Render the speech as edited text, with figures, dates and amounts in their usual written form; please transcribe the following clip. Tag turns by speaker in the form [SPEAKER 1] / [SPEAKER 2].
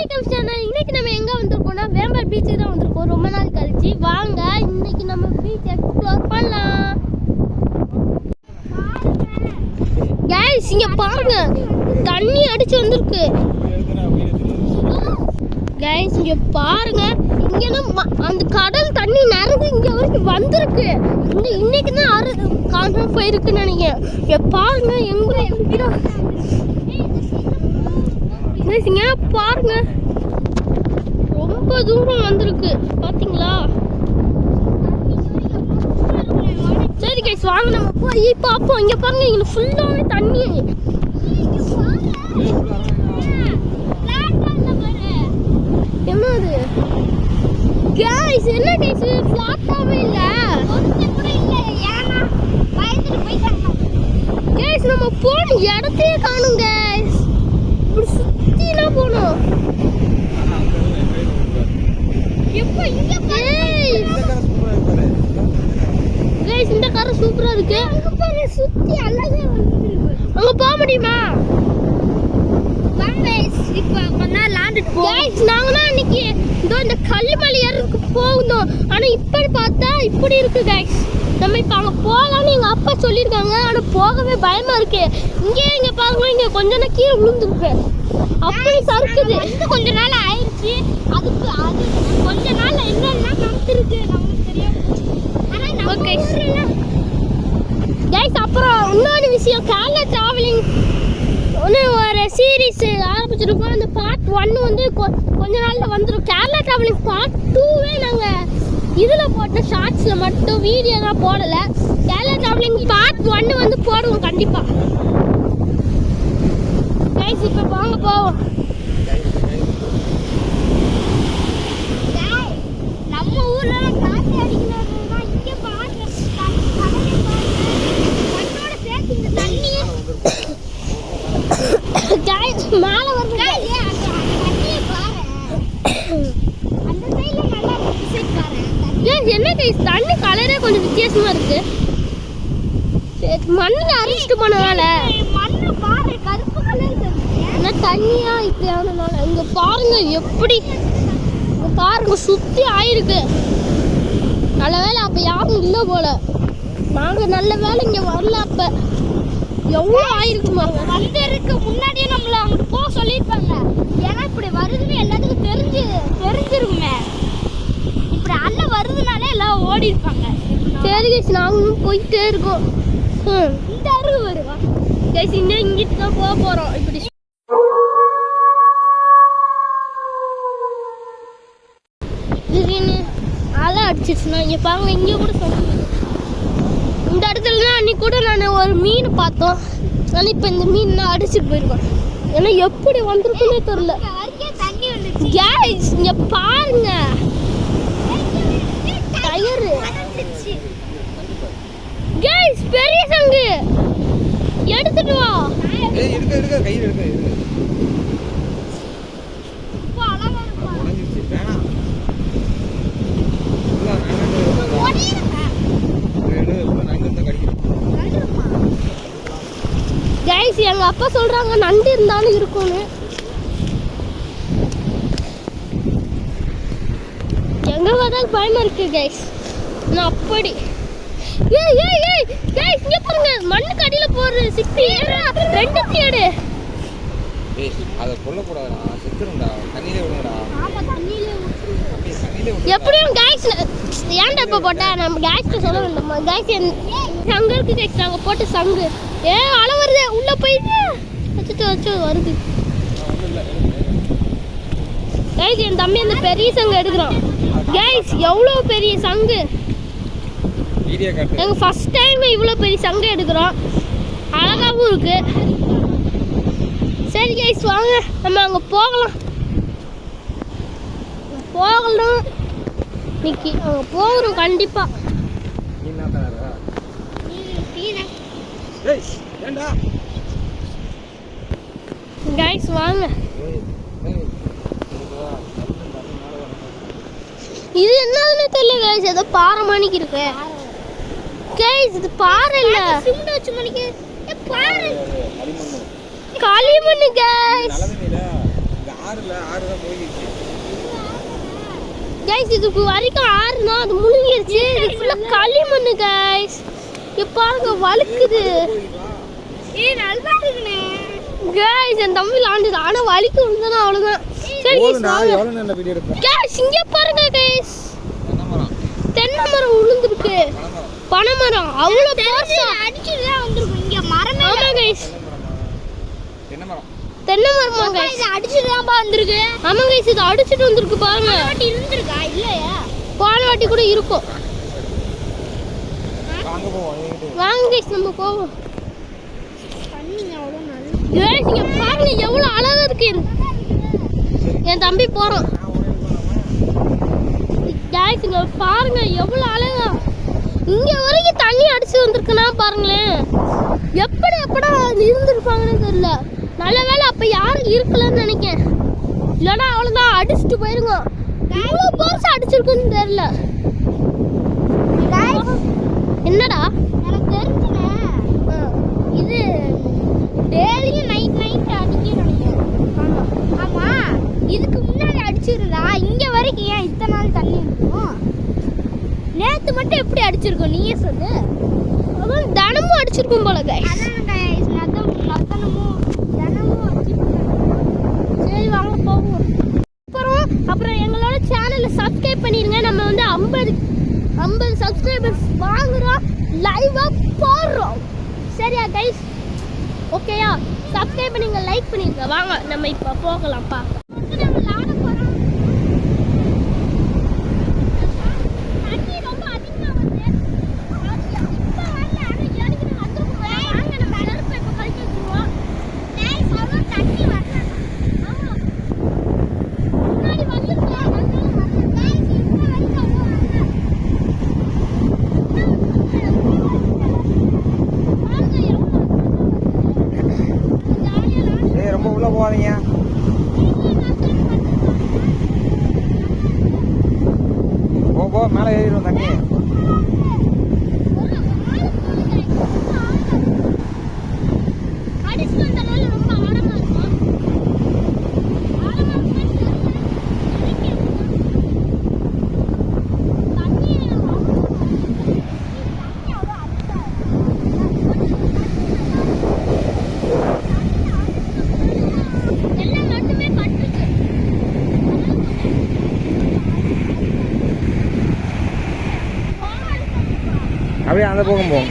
[SPEAKER 1] இன்னைக்கு நம்ம எங்க வந்திருக்கோம்னா வேம்பர் பீச்சுக்கு தான் வந்திருக்கோம். ரொம்ப நாள் கழிச்சு வாங்க இன்னைக்கு நம்ம பீச் எக்ஸ்ப்ளோர் பண்ணலாம். கைஸ் இங்க பாருங்க தண்ணி அடிச்சு வந்திருக்கு. கைஸ் இங்க பாருங்க இங்க அந்த கடல் தண்ணி நிறைஞ்சு இங்க வரைக்கும் வந்திருக்கு. இன்னைக்கு தான் காணாம போயிருக்குன்னு நினைக்கிறேன். இங்க பாருங்க எங்க இங்க பாருங்க ரொம்ப தூரம் வந்திருக்கு பாத்தீங்களா? சரி கைஸ் வாங்க நம்ம போய் பாப்போம். இங்க பாருங்க இங்க ஃபுல்லாவே தண்ணி. என்னது கைஸ்? என்ன கைஸ் ஃபிளாட்டாவே இல்ல கொஞ்சம் கூட இல்ல. ஏனா பயந்துட்டு போயிட்டாங்க கைஸ். நம்ம போன இடத்தையே காணோம் கைஸ். இப்படி சுத்தினா போணும். எப்ப இங்க கைஸ் இந்த கார் சூப்பரா இருக்கு. அங்க பாரு சுத்தி அழகா வந்துருக்கு. அங்க போக முடியுமா? கைஸ் இப்ப கொஞ்ச லாண்டிட்டு போ. கைஸ் நாங்க இன்னைக்கு இந்த கல்லுமலை ஏறதுக்கு போகணும். ஆனா இப்படி பார்த்தா இப்படி இருக்கு கைஸ். நம்ம இப்ப அங்க போகலாம்னு எங்க அப்பா சொல்லியிருக்காங்க. ஆனா போகவே பயமா இருக்கு. இங்க பாருங்க இங்க கொஞ்ச நேரம் கீழே விழுந்துருக்கு. அப்படி சறுக்குது. கொஞ்ச நாள் ஆயிடுச்சு. அதுக்கு அது கொஞ்ச நாள் என்னெல்லாம் நடந்துருக்கு நமக்கு தெரியும். ஆனா நம்ம கைஸ் அப்புறம் இன்னொரு விஷயம், கேரளா டிராவலிங் ஒரு சீரீஸ் ஆரம்பிச்சிருக்கோம். அந்த பார்ட் 1 வந்து கொஞ்ச நாள்ல வந்துடும். கேரளா டிராவலிங் பார்ட் 2வே நாங்க இதுல போட்ட ஷார்ட்ஸ்ல மட்டும் வீடியோ தான் போடல. கேரளா டிராவலிங் பார்ட் 1 வந்து போடுவோம் கண்டிப்பா. கைஸ் இப்ப வாங்க போவோம். நம்ம ஊர்ல காத்து அடிக்கிறதுனா இங்க பாருங்க கடலோட சேர்த்து இந்த தண்ணி கைஸ் மேல வருது. கைஸ் தண்ணிய பாரு. அந்த சைடுல நல்லா இருக்கு பாரு. கைஸ் என்ன கைஸ் தண்ணி கலரே கொஞ்சம் வித்தியாசமா இருக்கு. மண்ணுல அரிச்சிட்டு போனதால மண்ணு பாரு கருப்பு கலர்ல இருக்கு. என்ன தண்ணியா இப்படி ஆனனால இங்க பாருங்க எப்படி பாருங்க சுத்தி ஆயிருக்கு. நல்ல வேலை அப்ப யாரும் இல்லை போல. நாங்க நல்ல வேலை இங்க வரல. அப்ப எவ்வளவு ஆயிருக்கு பாருங்க. வந்ததுக்கு முன்னாடியே நம்மள அங்கிட்டு போக சொல்லியிருப்பாங்க. ஏன்னா இப்படி வருதுன்னு எல்லாத்துக்கும் தெரிஞ்சிருக்குமே. இப்படி அள்ள வருதுனாலே எல்லாம் ஓடி இருப்பாங்க. சரி கைஸ் நாங்களும் போயிட்டே இருக்கோம். இந்த அருகு வருவா கைஸ். இங்கிட்டு தான் போக போறோம். இப்படி திடீர்னு அலை அடிச்சிச்சுன்னா இங்க பாருங்க இங்க கூட சொல்லுங்க. இந்த இடத்துல தான் அன்னைக்கு கூட நான் ஒரு மீன் பார்த்தோம். ஆனால் இப்போ இந்த மீன் அடிச்சுட்டு போயிருக்கோம். ஏன்னா எப்படி வந்திருக்குன்னே தெரியல. கைஸ் இங்க பாருங்க டயரு. கைஸ் பெரிய சங்கு எடுத்துட்டு வா. கைஸ் எங்க அப்பா சொல்றாங்க நண்டு இருந்தாலும் இருக்கும்னு. எங்க வந்தாலும் பயமா இருக்கு கைஸ். நான் அப்படி கைஸ் இங்க பாருங்க மண்ணுக்கு அடியில போற சிப்பி ரெண்டு தேடு.
[SPEAKER 2] அத கொல்ல கூடாதுடா. செத்துறடா. தண்ணியில விடுங்கடா.
[SPEAKER 1] ஆமா தண்ணியில விடுங்க. எப்படியும் கைஸ் ஏன்டா இப்ப போட்டா நம்ம கைஸ்க்கு சொல்ல வேண்டாமா? கைஸ் சங்கு இருக்கு கைஸ். நாங்க போட்ட சங்கு அலை வருது உள்ள போயிட்டு வச்சு வருது. கைஸ் என் தம்பி அந்த பெரிய சங்கு எடுக்கிறான். கைஸ் எவ்வளவு பெரிய சங்கு. எங்க ஃபர்ஸ்ட் டைம் இவ்வளவு பெரிய சங்கு எடுக்கிறோம். அழகாவும் இருக்கு. சரி கைஸ் வாங்க நம்ம அங்க போகலாம். இன்னைக்கு அங்க போகிறோம் கண்டிப்பா. கைஸ் வாங்க. இது என்னன்னு தெரியல கைஸ். ஏதோ பாறை மணிக்கு இருக்கு கைஸ். இது பாறை இல்ல சிமெண்ட் வச்ச மணிக்கு களிமண் கைஸ்.
[SPEAKER 2] ஆறு தான் போயிடுச்சு.
[SPEAKER 1] கைஸ் இதுக்கு வரைக்கும் ஆறுனா அது முழுங்கிருச்சு. இது ஃபுல்லா களிமண்ணு கைஸ். இங்க பாருங்க வழுக்குது. நல்லா இருக்குனே கைஸ். என் தம்பி லாண்டுது ஆனா வலிக்கு விழுந்தனா அவ்வளவுதான். சரி
[SPEAKER 2] எவ்வளவு நேரம் வீடியோ எடுப்பேன்.
[SPEAKER 1] கைஸ் இங்க பாருங்க கைஸ்.
[SPEAKER 2] தென்னமரம்.
[SPEAKER 1] தென்னமரம் விழுந்துருக்கு. பனைமரம் அவ்வளவு பெருசா அடிச்சிட்டு தான் வந்திருக்கும். இங்க மரமே ஆமா கைஸ்.
[SPEAKER 2] தென்னமரம்.
[SPEAKER 1] தென்னமரமா கைஸ். இது அடிச்சிட்டு தான் வந்திருக்கு. ஆமா கைஸ் இது அடிச்சிட்டு வந்திருக்கு பாருங்க. வாட்டி இருந்திருக்கா இல்லையா? போன வாட்டி கூட இருக்கும்.
[SPEAKER 2] வாங்க போவோம்.
[SPEAKER 1] வாங்க கைஸ் நம்ம போவோம். தண்ணி அவ்வளவு நல்ல கைஸ் இங்க பாருங்க எவ்வளவு அழகா இருக்கு. என் தம்பி போறான். கைஸ் இங்க பாருங்க எவ்வளவு அழகா. இங்க வரைக்கும் தண்ணி அடிச்சு வந்திருக்குன்னா பாருங்களேன். எப்படா இருந்திருப்பாங்கன்னு தெரியல. நல்ல வேளை அப்ப யாரும் இருக்கலன்னு நினைக்கிறேன். இல்லைன்னா அவ்வளவுதான் அடிச்சுட்டு போயிருங்க. இவ்வளவு பெருசா அடிச்சிருக்குன்னு தெரியல. என்னடா எனக்கு தெரிஞ்சுனே இது டெய்லியும் நைட் அடிக்க நினைக்கிறேன். ஆமா இதுக்கு முன்னாடி அடிச்சிருந்தா இங்க வரைக்கும் ஏன் இத்தனை நாள் தண்ணி இருக்கும்? நேத்து மட்டும் எப்படி அடிச்சிருக்கோம் நீயே சொல்லு. அதான் தினமும் அடிச்சிருக்கும் போல கைஸ். சரி வாங்க போவோம். அப்புறம் எங்களோட சேனலை சப்ஸ்கிரைப் பண்ணிருங்க. நம்ம வந்து 50 சப்ஸ்கிரைபர்ஸ் வாங்குறோம். லைவா போடுறோம். சரியா கைஸ்? ஓகேயா? சப்ஸ்கிரைப் பண்ணுங்க, லைக் பண்ணிருங்க. வாங்க நம்ம இப்போ போகலாம் பார்க்க.
[SPEAKER 2] ரொம்ப உள்ள போவாதீங்க. போ மேலே ஏறிடும் தண்ணி. அப்படியே அந்த பக்கம் போகும்.